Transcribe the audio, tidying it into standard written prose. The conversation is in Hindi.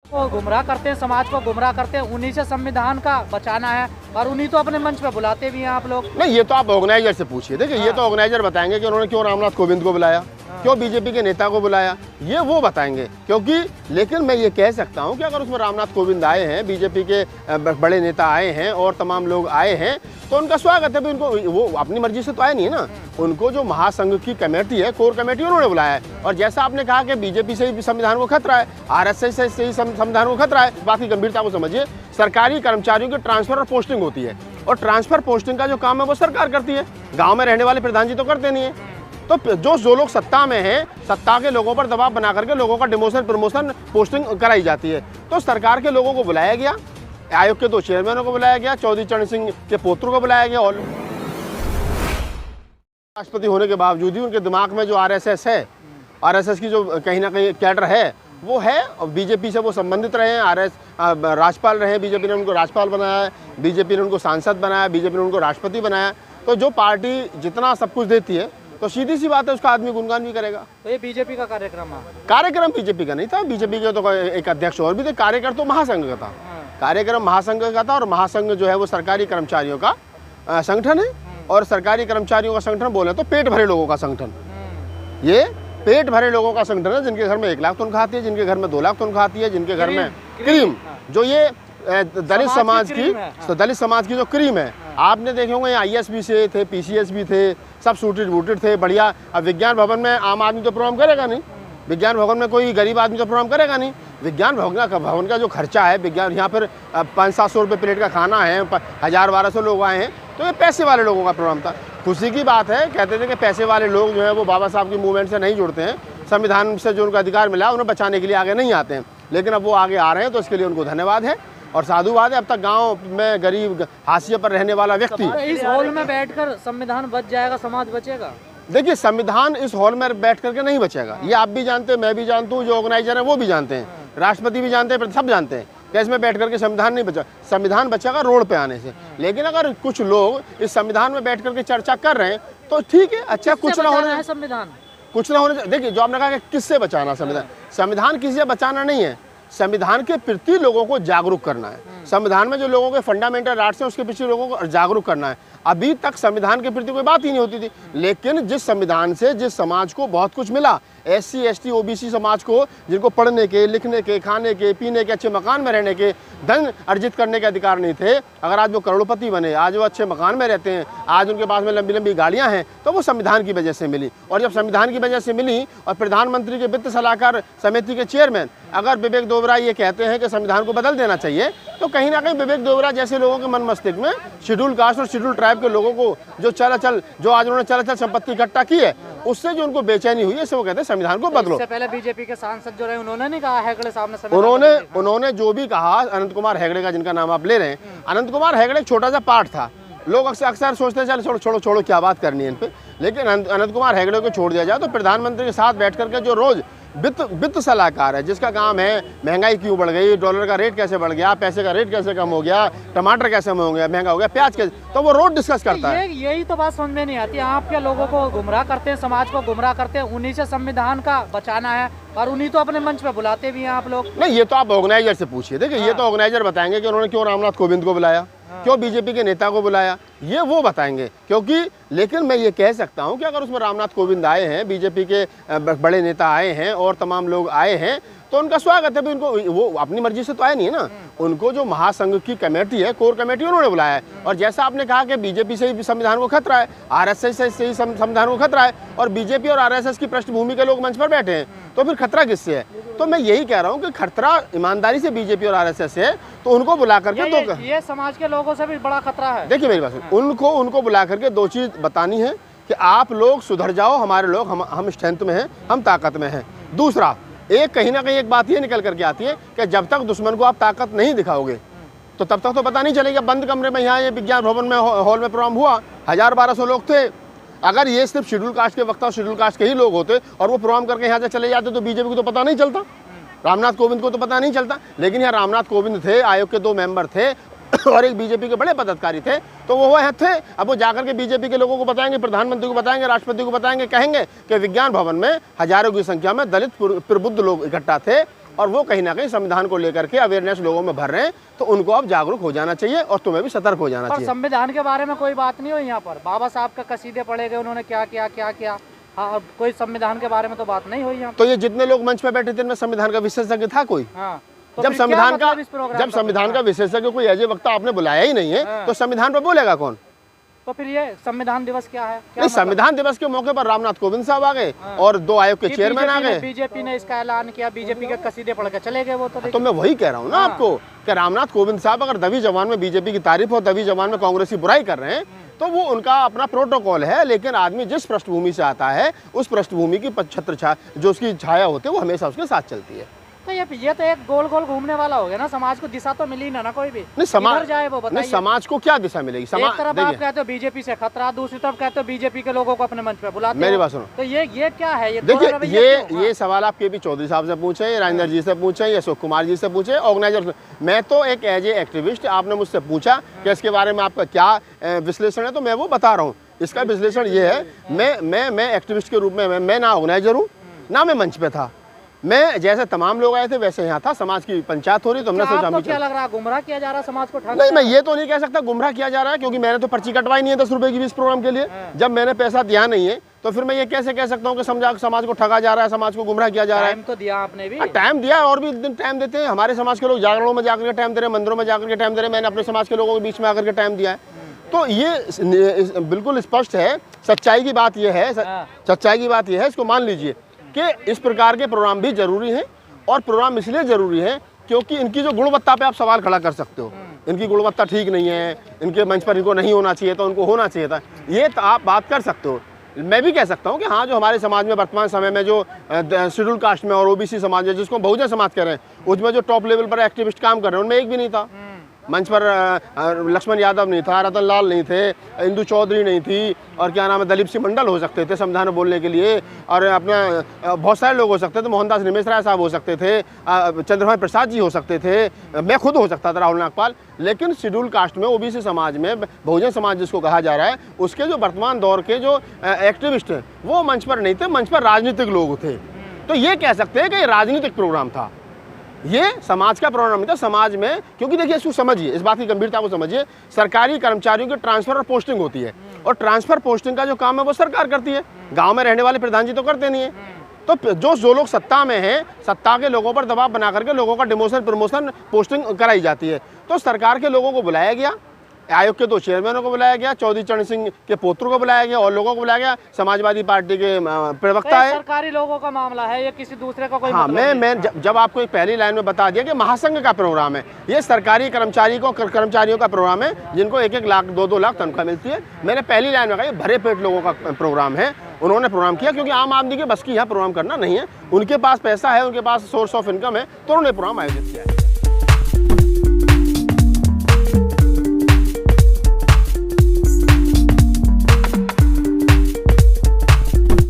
वो गुमराह करते हैं, समाज को गुमराह करते हैं, उन्हीं से संविधान का बचाना है और उन्हीं तो अपने मंच पे बुलाते भी हैं आप लोग। नहीं, ये तो आप ऑर्गेनाइजर से पूछिए। देखिए ये तो ऑर्गेनाइजर बताएंगे कि उन्होंने क्यों रामनाथ कोविंद को बुलाया, क्यों बीजेपी के नेता को बुलाया, ये वो बताएंगे। क्योंकि लेकिन मैं ये कह सकता हूँ कि अगर उसमें रामनाथ कोविंद आए हैं, बीजेपी के बड़े नेता आए हैं और तमाम लोग आए हैं तो उनका स्वागत है। उनको वो अपनी मर्जी से तो आए नहीं है ना, उनको जो महासंघ की कमेटी है, कोर कमेटी, उन्होंने बुलाया है। और जैसा आपने कहा कि बीजेपी से ही संविधान को खतरा है, आरएसएस से ही संविधान को खतरा है, इस बात की गंभीरता को समझिए। सरकारी कर्मचारियों की ट्रांसफर और पोस्टिंग होती है और ट्रांसफर पोस्टिंग का जो काम है वो सरकार करती है, गाँव में रहने वाले प्रधान जी तो करते नहीं है। तो जो लोग सत्ता में हैं, सत्ता के लोगों पर दबाव बना करके लोगों का डिमोशन, प्रमोशन, पोस्टिंग कराई जाती है। तो सरकार के लोगों को बुलाया गया, आयोग के 2 चेयरमैनों को बुलाया गया, चौधरी चरण सिंह के पोत्रों को बुलाया गया। और राष्ट्रपति होने के बावजूद ही उनके दिमाग में जो आरएसएस है, आरएसएस की जो कहीं ना कहीं कैडर है वो है, और बीजेपी से वो संबंधित रहे हैं। राज्यपाल रहे, बीजेपी ने उनको राज्यपाल बनाया, बीजेपी ने उनको सांसद बनाया, बीजेपी ने उनको राष्ट्रपति बनाया। तो जो पार्टी जितना सब कुछ देती है तो सीधी सी बात है उसका आदमी गुणगान भी करेगा। तो ये बीजेपी का कार्यक्रम है? कार्यक्रम बीजेपी का नहीं था, बीजेपी के तो एक अध्यक्ष और भी थे, कार्यक्रम तो महासंघ का था। कार्यक्रम महासंघ का था और महासंघ जो है वो सरकारी कर्मचारियों का संगठन है। और सरकारी कर्मचारियों का संगठन बोले तो पेट भरे लोगों का संगठन, ये पेट भरे लोगों का संगठन है, जिनके घर में 1 लाख तनख्वाह आती है, जिनके घर में 2 लाख तनख्वाह आती है, जिनके घर में क्रीम, जो ये दलित समाज की जो क्रीम है। आपने देखे होंगे IAS भी से थे, PCS भी थे, सब सूटेड बूटेड थे, बढ़िया। अब विज्ञान भवन में आम आदमी तो प्रोग्राम करेगा नहीं, विज्ञान भवन में कोई गरीब आदमी तो प्रोग्राम करेगा नहीं। विज्ञान भवन का जो खर्चा है, विज्ञान यहाँ पर 500-700 रुपये प्लेट का खाना है, 1000-1200 लोग आए हैं, तो ये पैसे वाले लोगों का प्रोग्राम था। खुशी की बात है, कहते थे कि पैसे वाले लोग जो है वो बाबा साहब की मूवमेंट से नहीं जुड़ते हैं, संविधान से जो उनका अधिकार मिला उन्हें बचाने के लिए आगे नहीं आते हैं। लेकिन अब वो आगे आ रहे हैं तो इसके लिए उनको धन्यवाद है और साधुवाद है। अब तक गांव में गरीब हाशिए पर रहने वाला व्यक्ति इस हॉल में बैठकर संविधान बच जाएगा, समाज बचेगा? देखिए, संविधान इस हॉल में बैठ करके नहीं बचेगा, ये आप भी जानते हैं, मैं भी जानता हूँ, जो ऑर्गेनाइजर है वो भी जानते हैं, राष्ट्रपति भी जानते हैं, सब जानते हैं कि इसमें बैठ करके संविधान नहीं बचा। संविधान बचेगा रोड पे आने से। लेकिन अगर कुछ लोग इस संविधान में बैठ करके चर्चा कर रहे हैं तो ठीक है, अच्छा, कुछ ना होने संविधान, कुछ ना होने। देखिए, जो आपने कहा कि किससे बचाना संविधान, संविधान किसी से बचाना नहीं है, संविधान के प्रति लोगों को जागरूक करना है। संविधान में जो लोगों के फंडामेंटल राइट्स हैं उसके पीछे लोगों को जागरूक करना है। अभी तक संविधान के प्रति कोई बात ही नहीं होती थी, लेकिन जिस संविधान से जिस समाज को बहुत कुछ मिला, SC ST OBC समाज को, जिनको पढ़ने के, लिखने के, खाने के, पीने के, अच्छे मकान में रहने के, धन अर्जित करने के अधिकार नहीं थे, अगर आज वो करोड़पति बने, आज वो अच्छे मकान में रहते हैं, आज उनके पास में लंबी लंबी गाड़ियां हैं, तो वो संविधान की वजह से मिली। और जब संविधान की वजह से मिली और प्रधानमंत्री के वित्त सलाहकार समिति के चेयरमैन अगर विवेक दोबरा ये कहते हैं कि संविधान को बदल देना चाहिए, तो कहीं ना कहीं विवेक दोबरा जैसे लोगों के मन मस्तिष्क में शेड्यूल कास्ट और शेड्यूल ट्राइब के लोगों को जो आज उन्होंने चल संपत्ति इकट्ठा की है, उससे जो उनको बेचैनी हुई है, इससे वो कहते हैं संविधान को बदलो। इससे पहले बीजेपी के सांसद जो रहे उन्होंने नहीं कहा हेगड़े साहब ने, उन्होंने जो भी कहा, अनंत कुमार हेगड़े का जिनका नाम आप ले रहे हैं, अनंत कुमार हेगड़े एक छोटा सा पार्ट था। लोग अक्सर सोचते हैं चल छोड़ो क्या बात करनी है इन पे, लेकिन अनंत कुमार हेगड़े को छोड़ दिया जाए तो प्रधानमंत्री के साथ बैठ करके जो रोज वित्त सलाहकार है, जिसका काम है महंगाई क्यों बढ़ गई, डॉलर का रेट कैसे बढ़ गया, पैसे का रेट कैसे कम हो गया, टमाटर कैसे हो गया, महंगा हो गया, प्याज कैसे, तो वो रोज डिस्कस करता है। यही तो बात समझ में नहीं आती। आप क्या लोगों को गुमराह करते हैं, समाज को गुमराह करते हैं, उन्हीं से संविधान का बचाना है और उन्हीं तो अपने मंच पे बुलाते भी हैं आप लोग। नहीं, ये तो आप ऑर्गेनाइजर से पूछिए। देखिए, ये तो ऑर्गेनाइजर बताएंगे कि उन्होंने क्यों रामनाथ कोविंद को बुलाया, क्यों बीजेपी के नेता को बुलाया, ये वो बताएंगे। क्योंकि लेकिन मैं ये कह सकता हूं कि अगर उसमें रामनाथ कोविंद आए हैं, बीजेपी के बड़े नेता आए हैं और तमाम लोग आए हैं, तो उनका स्वागत है। उनको वो अपनी मर्जी से तो आए नहीं है ना, उनको जो महासंघ की कमेटी है, कोर कमेटी, उन्होंने बुलाया है। और जैसा आपने कहा कि बीजेपी से ही संविधान को खतरा है, RSS से ही संविधान को खतरा है, और बीजेपी और RSS की पृष्ठभूमि के लोग मंच पर बैठे हैं, तो फिर खतरा किससे है? तो मैं यही कह रहा हूँ कि खतरा ईमानदारी से बीजेपी और RSS है, तो उनको बुला करके ये समाज के लोगों से भी बड़ा खतरा है। देखिए मेरी बात, उनको बुला करके 2 चीज बतानी है कि आप लोग सुधर जाओ, हमारे लोग हम स्ट्रेंथ में हैं, हम ताकत में हैं। दूसरा, एक कहीं ना कहीं एक बात ये निकल करके आती है कि जब तक दुश्मन को आप ताकत नहीं दिखाओगे तो तब तक तो पता नहीं चलेगा। बंद कमरे में यहाँ ये विज्ञान भवन में हॉल में प्रोग्राम हुआ, 1000-1200 लोग थे। अगर ये सिर्फ शेड्यूल कास्ट के वक्त शेड्यूल कास्ट के ही लोग होते और वो प्रोग्राम करके यहाँ से चले जाते तो बीजेपी को तो पता नहीं चलता, रामनाथ कोविंद को तो पता नहीं चलता। लेकिन यहाँ रामनाथ कोविंद थे, आयोग के 2 मेंबर थे और एक बीजेपी के बड़े पदाधिकारी थे, तो वो वह थे। अब वो जाकर के बीजेपी के लोगों को बताएंगे, प्रधानमंत्री को बताएंगे, राष्ट्रपति को बताएंगे, कहेंगे कि विज्ञान भवन में हजारों की संख्या में दलित प्रबुद्ध लोग इकट्ठा थे और वो कहीं ना कहीं संविधान को लेकर के अवेयरनेस लोगों में भर रहे हैं, तो उनको अब जागरूक हो जाना चाहिए और तुम्हें भी सतर्क हो जाना पर चाहिए। संविधान के बारे में कोई बात नहीं हुई यहाँ पर, बाबा साहब का कसीदे पढ़े गए, उन्होंने क्या किया क्या किया, हाँ, कोई संविधान के बारे में तो बात नहीं हुई यहाँ। तो ये जितने लोग मंच पे बैठे थे इनमें संविधान का विशेषज्ञ था कोई? हाँ, तो जब फिर क्या संविधान का मतलब इस प्रोग्राम जब संविधान का विशेषज्ञ कोई अजय वक्ता आपने बुलाया ही नहीं है, तो संविधान पर बोलेगा कौन? तो फिर ये संविधान दिवस क्या है? क्या नहीं, संविधान दिवस के मौके पर रामनाथ कोविंद साहब आ गए और 2 आयोग के चेयरमैन आ गए। बीजेपी ने इसका ऐलान किया, बीजेपी के कसीदे पढ़ के चले गए वो। तो मैं वही कह रहा हूँ ना आपको कि रामनाथ कोविंद साहब अगर दवी जवान में बीजेपी की तारीफ और दवी जवान में कांग्रेस की बुराई कर रहे हैं, तो वो उनका अपना प्रोटोकॉल है। लेकिन आदमी जिस पृष्ठभूमि से आता है, उस पृष्ठभूमि की छत्र जो उसकी छाया होती है, वो हमेशा उसके साथ चलती है। तो ये तो एक गोल गोल घूमने वाला हो गया ना, समाज को दिशा तो मिली ना कोई भी। नहीं, समाज जाए वो बताइए। नहीं, समाज को क्या दिशा मिलेगी? एक तरफ आप कहते हो बीजेपी से खतरा, दूसरी तरफ कहते हो बीजेपी के लोगों को अपने मंच पे बुलाते हो। मेरी बात सुनो, तो ये क्या है? ये देखिए, ये सवाल आप के पी चौधरी साहब से पूछे, राजेंद्र जी से पूछे, अशोक कुमार जी से पूछे, ऑर्गेनाइजर। मैं तो एक एज ए एक्टिविस्ट, आपने मुझसे पूछा कि इसके बारे में आपका क्या विश्लेषण है, तो मैं वो बता रहा हूँ। इसका विश्लेषण ये है, मैं एक्टिविस्ट के रूप में, मैं ना ऑर्गेनाइजर हूँ ना मैं मंच पे था। मैं जैसे तमाम लोग आए थे वैसे यहाँ था, समाज की पंचायत हो रही, तो हमने सोचा क्या लग रहा है गुमराह किया जा रहा है समाज को? नहीं, मैं ये तो नहीं कह सकता गुमराह किया जा रहा है, क्योंकि मैंने तो पर्ची कटवाई नहीं है 10 रुपए की भी इस प्रोग्राम के लिए। जब मैंने पैसा दिया नहीं है, तो फिर मैं ये कैसे कह सकता हूँ कि समाज को ठगा जा रहा है, समाज को गुमराह किया जा रहा है? टाइम तो दिया आपने भी। टाइम दिया, और भी दिन टाइम देते हैं। हमारे समाज के लोग जागरणों में जाकर के टाइम दे रहे हैं, मंदिरों में जाकर के टाइम दे रहे हैं। मैंने अपने समाज के लोगों के बीच में आकर के टाइम दिया है। तो ये बिल्कुल स्पष्ट है, सच्चाई की बात यह है, सच्चाई की बात यह है, इसको मान लीजिए कि इस प्रकार के प्रोग्राम भी जरूरी हैं। और प्रोग्राम इसलिए जरूरी है क्योंकि इनकी जो गुणवत्ता पे आप सवाल खड़ा कर सकते हो, इनकी गुणवत्ता ठीक नहीं है, इनके मंच पर इनको नहीं होना चाहिए, तो उनको होना चाहिए था, ये तो आप बात कर सकते हो। मैं भी कह सकता हूँ कि हाँ, जो हमारे समाज में वर्तमान समय में जो शेड्यूल कास्ट में और ओबीसी समाज है, जिसको बहुजन समाज कह रहे हैं, उसमें जो टॉप लेवल पर एक्टिविस्ट काम कर रहे हैं, उनमें एक भी नहीं था। मंच पर लक्ष्मण यादव नहीं था, रतन लाल नहीं थे, इंदु चौधरी नहीं थी, और क्या नाम है, दलीप सिंह मंडल हो सकते थे संविधान में बोलने के लिए, और अपना बहुत सारे लोग हो सकते थे, मोहनदास निमेश राय साहब हो सकते थे, चंद्रभाई प्रसाद जी हो सकते थे, मैं खुद हो सकता था, राहुल नागपाल। लेकिन शेड्यूल कास्ट में, ओबीसी समाज में, बहुजन समाज जिसको कहा जा रहा है, उसके जो वर्तमान दौर के जो एक्टिविस्ट हैं, वो मंच पर नहीं थे, मंच पर राजनीतिक लोग थे। तो ये कह सकते हैं कि राजनीतिक प्रोग्राम था, ये समाज का प्रोग्राम नहीं था। समाज में, क्योंकि देखिए, इसको समझिए, इस बात की गंभीरता को समझिए, सरकारी कर्मचारियों की ट्रांसफर और पोस्टिंग होती है, और ट्रांसफर पोस्टिंग का जो काम है वो सरकार करती है, गांव में रहने वाले प्रधान जी तो करते नहीं है। तो जो लोग सत्ता में हैं, सत्ता के लोगों पर दबाव बना करके लोगों का डिमोशन, प्रमोशन, पोस्टिंग कराई जाती है। तो सरकार के लोगों को बुलाया गया, आयोग के 2 चेयरमैनों को बुलाया गया, चौधरी चरण सिंह के पोत्रों को बुलाया गया, और लोगों को बुलाया गया। समाजवादी पार्टी के प्रवक्ता है, सरकारी लोगों का मामला है, ये किसी दूसरे का कोई हाँ, मतलब मैं जब आपको एक पहली लाइन में बता दिया कि महासंघ का प्रोग्राम है, ये सरकारी कर्मचारियों का प्रोग्राम है, जिनको 1-1 लाख 2-2 लाख तनख्वाह मिलती है। मैंने पहली लाइन में कहा, ये भरे पेट लोगों का प्रोग्राम है। उन्होंने प्रोग्राम किया क्योंकि आम आदमी के बस की यहाँ प्रोग्राम करना नहीं है, उनके पास पैसा है, उनके पास सोर्स ऑफ इनकम है, तो उन्होंने प्रोग्राम आयोजित किया है।